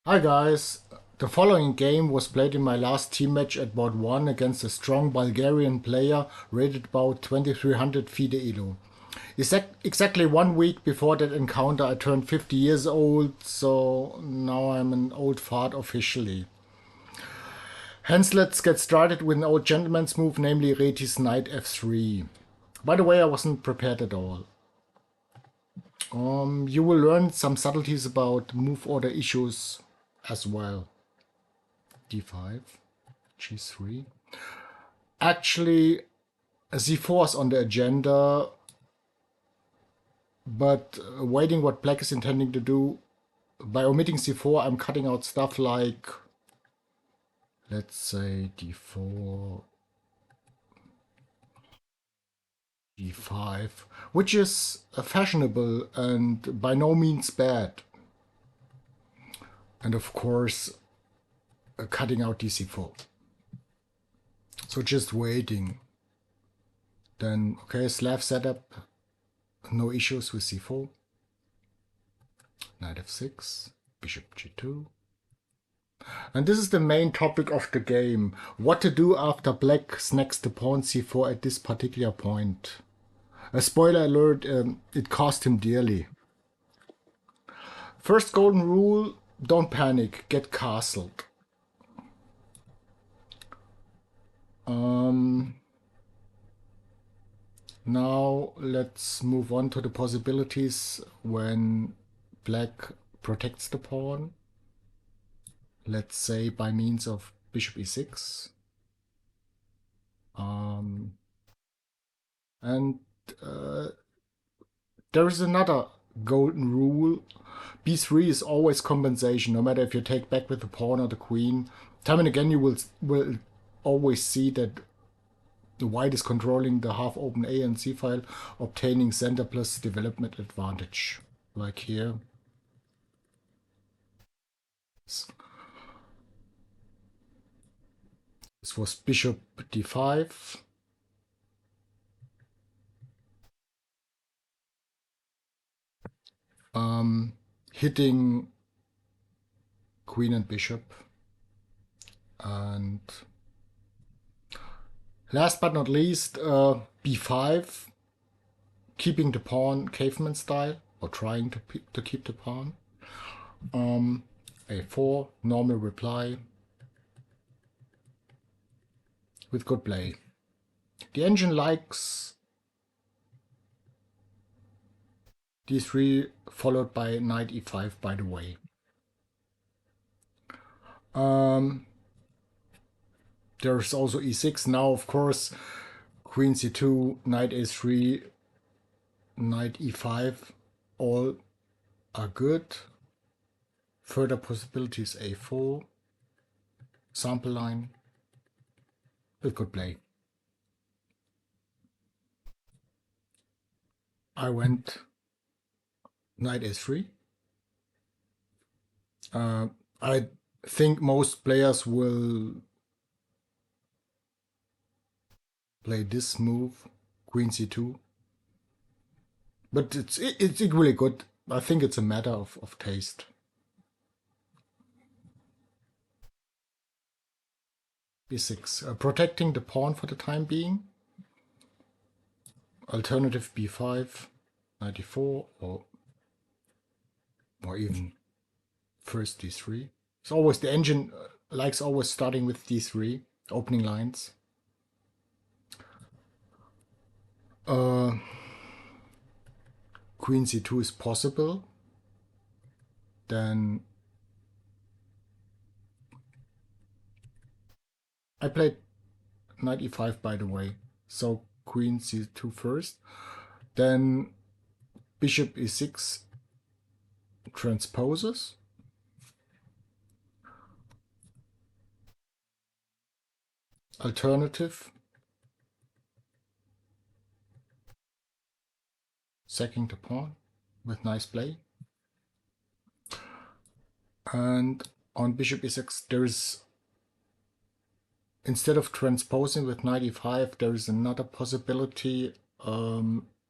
Hi guys, the following game was played in my last team match at board 1 against a strong Bulgarian player rated about 2300 FIDE Elo. Exactly 1 week before that encounter I turned 50 years old, so now I'm an old fart officially. Hence let's get started with an old gentleman's move, namely Reti's knight f3. By the way, I wasn't prepared at all. You will learn some subtleties about move order issues as well. d5, g3. Actually, z4 is on the agenda, but waiting what black is intending to do. By omitting c4, I'm cutting out stuff like, let's say, d4, d5, which is fashionable and by no means bad. And of course, cutting out dc4. So just waiting. Then, okay, Slav setup, no issues with c4. Knight f6, bishop g2. And this is the main topic of the game. What to do after black snacks the pawn c4 at this particular point. A spoiler alert, it cost him dearly. First golden rule, don't panic, get castled. Now let's move on to the possibilities when black protects the pawn. Let's say by means of bishop e6. There is another golden rule. b3 is always compensation, no matter if you take back with the pawn or the queen. Time and again you will always see that the white is controlling the half-open A and C file, obtaining center plus development advantage, like here. This was bishop d5. Hitting queen and bishop. And last but not least, b5, keeping the pawn caveman style, or trying to keep the pawn. a4, normal reply, with good play. The engine likes d3 followed by knight e5, by the way. There's also e6 now, of course. Queen c2, knight a3, knight e5, all are good. Further possibilities a4, sample line, with good play. I went knight a3. I think most players will play this move, queen c2. But it's equally good. I think it's a matter of taste. b6, protecting the pawn for the time being. Alternative b5, knight e4, or even first d3. It's always the engine likes always starting with d3, opening lines. Queen c2 is possible. Then I played knight e5, by the way. So queen c2 first. Then bishop e6 transposes. Alternative. Sacking the pawn with nice play. And on bishop e6 there is, instead of transposing with knight e5, there is another possibility,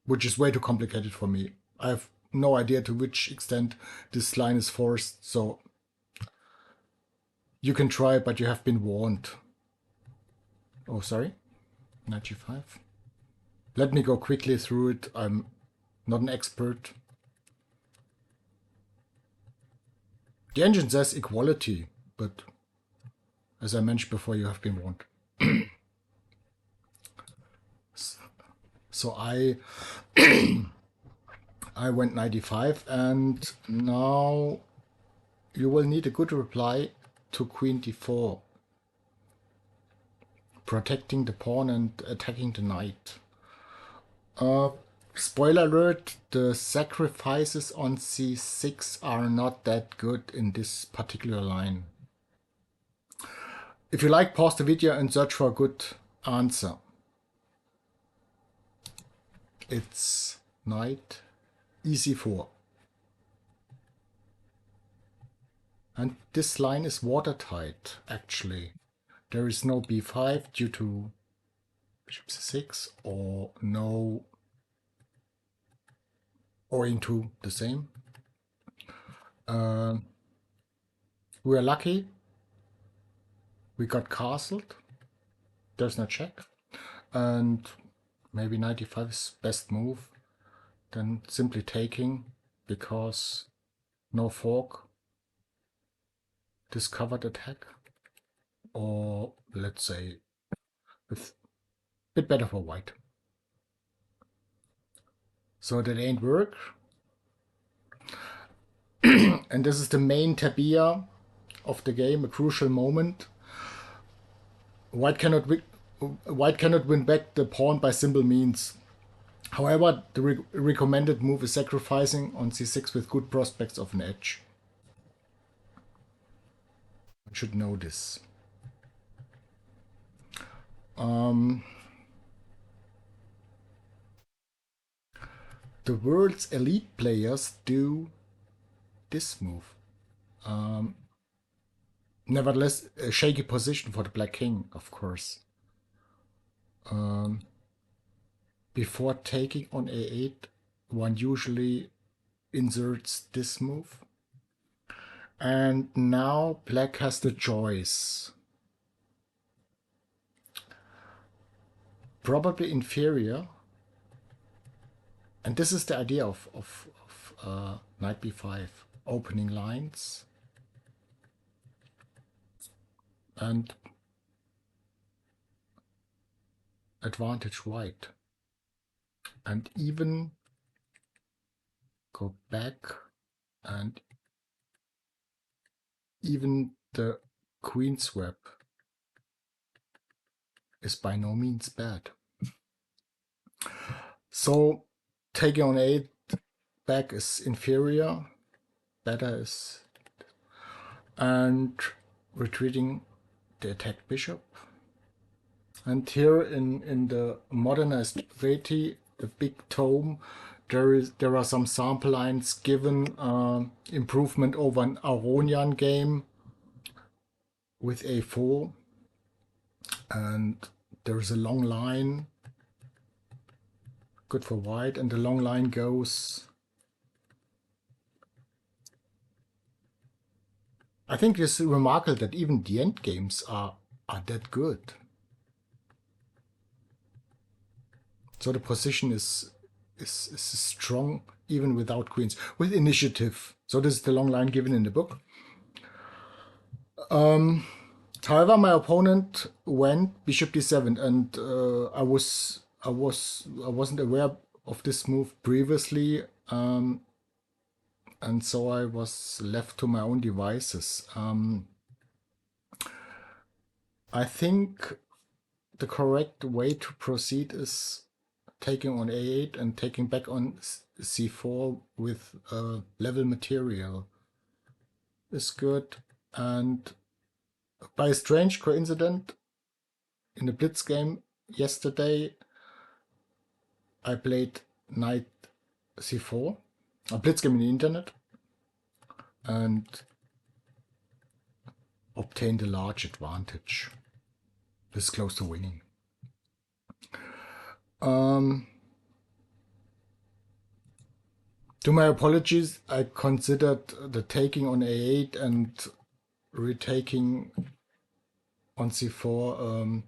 which is way too complicated for me. I have no idea to which extent this line is forced, so You can try, but you have been warned. Oh, sorry. Knight g5. Let me go quickly through it. I'm not an expert. The engine says equality, but as I mentioned before, you have been warned. So I went 95, and now you will need a good reply to queen d4, protecting the pawn and attacking the knight. Spoiler alert, the sacrifices on c6 are not that good in this particular line. If you like, pause the video and search for a good answer. It's knight e4. And this line is watertight, actually. There is no b5 due to bishop c6, or no, or into the same. We are lucky. We got castled. There's no check. And maybe 95 is best move. Then simply taking, because no fork. Discovered attack. Or let's say with a bit better for white. So that ain't work. And this is the main tabia of the game, a crucial moment. White cannot win back the pawn by simple means. However, the recommended move is sacrificing on c6 with good prospects of an edge. I should know this. The world's elite players do this move. Nevertheless, a shaky position for the black king, of course. Before taking on a8, one usually inserts this move. And now black has the choice. Probably inferior. And this is the idea of knight b5. Opening lines. And advantage white. And even go back, and even the queen swap is by no means bad. So taking on 8 back is inferior, better is, and retreating the attacked bishop. And here in the modernized Reti, the big tome, there are some sample lines given, improvement over an Aronian game with a4, and there's a long line, good for white, and the long line goes. I think it's remarkable that even the end games are that good. So the position is strong even without queens, with initiative. So this is the long line given in the book. However, my opponent went bishop d7, and I wasn't aware of this move previously, and so I was left to my own devices. I think the correct way to proceed is taking on a8 and taking back on c4 with level material is good. And by a strange coincidence, in the blitz game yesterday, I played knight c4, a blitz game in the internet, and obtained a large advantage. This is close to winning. To my apologies, I considered the taking on a8 and retaking on c4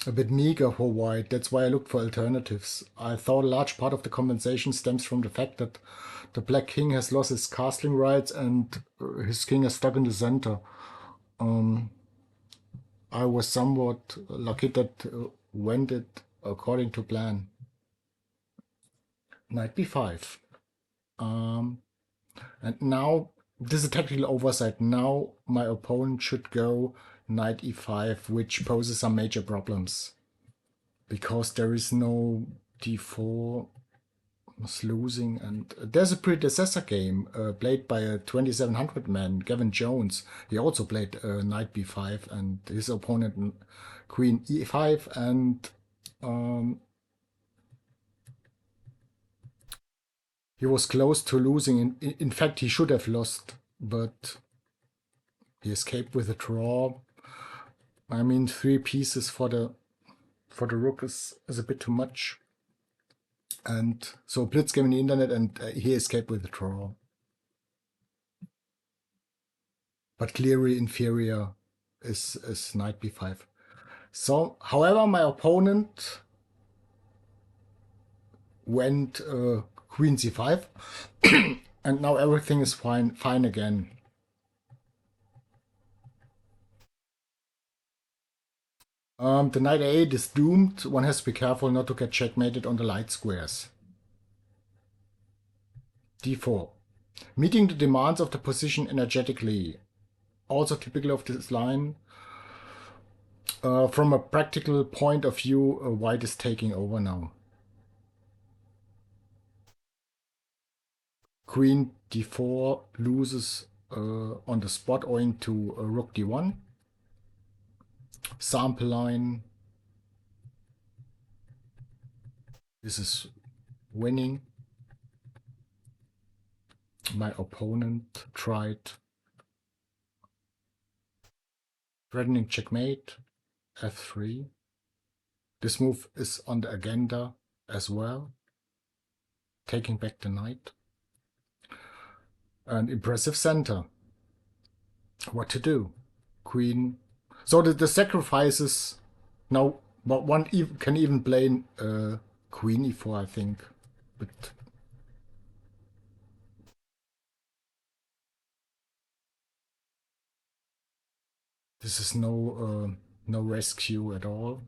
a bit meager for white. That's why I looked for alternatives. I thought a large part of the compensation stems from the fact that the black king has lost his castling rights and his king is stuck in the center. I was somewhat lucky that went it according to plan. Knight b5. And now, this is a tactical oversight. Now my opponent should go knight e5, which poses some major problems. Because there is no d4 was losing, and there's a predecessor game played by a 2700 man, Gavin Jones. He also played knight b5, and his opponent queen e5, and he was close to losing. In fact, he should have lost, but he escaped with a draw. I mean, 3 pieces for the rook is a bit too much. And so blitz game in the internet, and he escaped with a draw. But clearly inferior is knight b5. So, however, my opponent went queen c5, and now everything is fine again. The knight a8 is doomed. One has to be careful not to get checkmated on the light squares. d4. Meeting the demands of the position energetically. Also typical of this line. From a practical point of view, white is taking over now. Queen d4 loses on the spot owing to rook d1. Sample line. This is winning. My opponent tried threatening checkmate, f3. This move is on the agenda as well. Taking back the knight. An impressive center. What to do? Queen. So the sacrifices now, but one can even play queen e4, I think. But this is no rescue at all.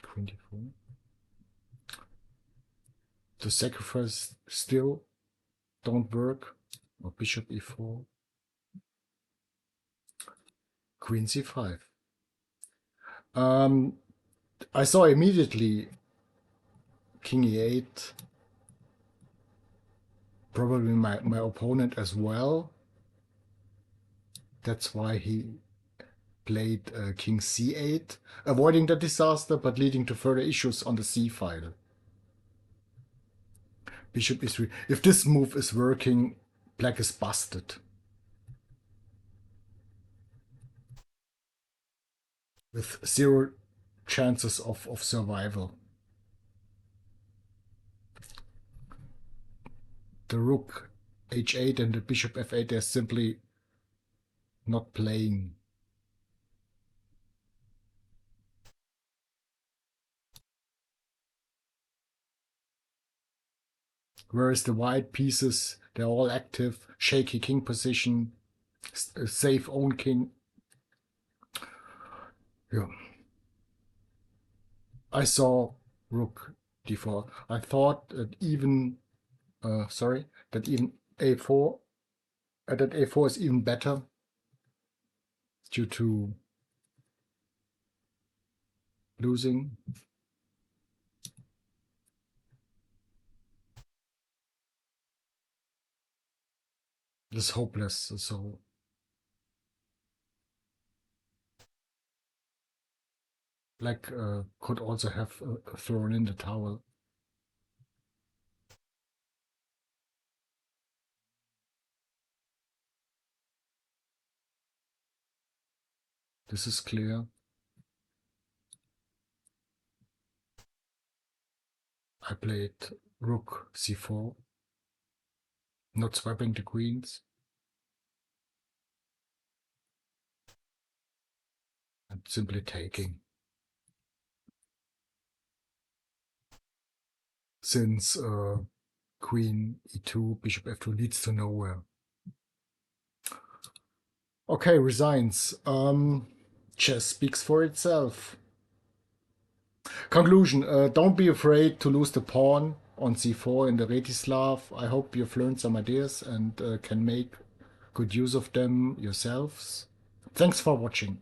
Queen d4. The sacrifice still don't work. Or bishop e4. Queen c5. I saw immediately king e8. Probably my opponent as well. That's why he played king c8, avoiding the disaster but leading to further issues on the c file. Bishop e3. If this move is working, black is busted. With 0 chances of survival. The rook h8 and the bishop f8 are simply not playing. Whereas the white pieces, they're all active, shaky king position, safe own king. Yeah. I saw rook d4. I thought that even, that even a4, that a4 is even better due to losing. This is hopeless, so black could also have thrown in the towel. This is clear. I played rook c4, not swapping the queens. and simply taking. Since queen e2, bishop f2 leads to nowhere. Okay, resigns. Chess speaks for itself. Conclusion, don't be afraid to lose the pawn on c4 in the Reti Slav. I hope you've learned some ideas and can make good use of them yourselves. Thanks for watching.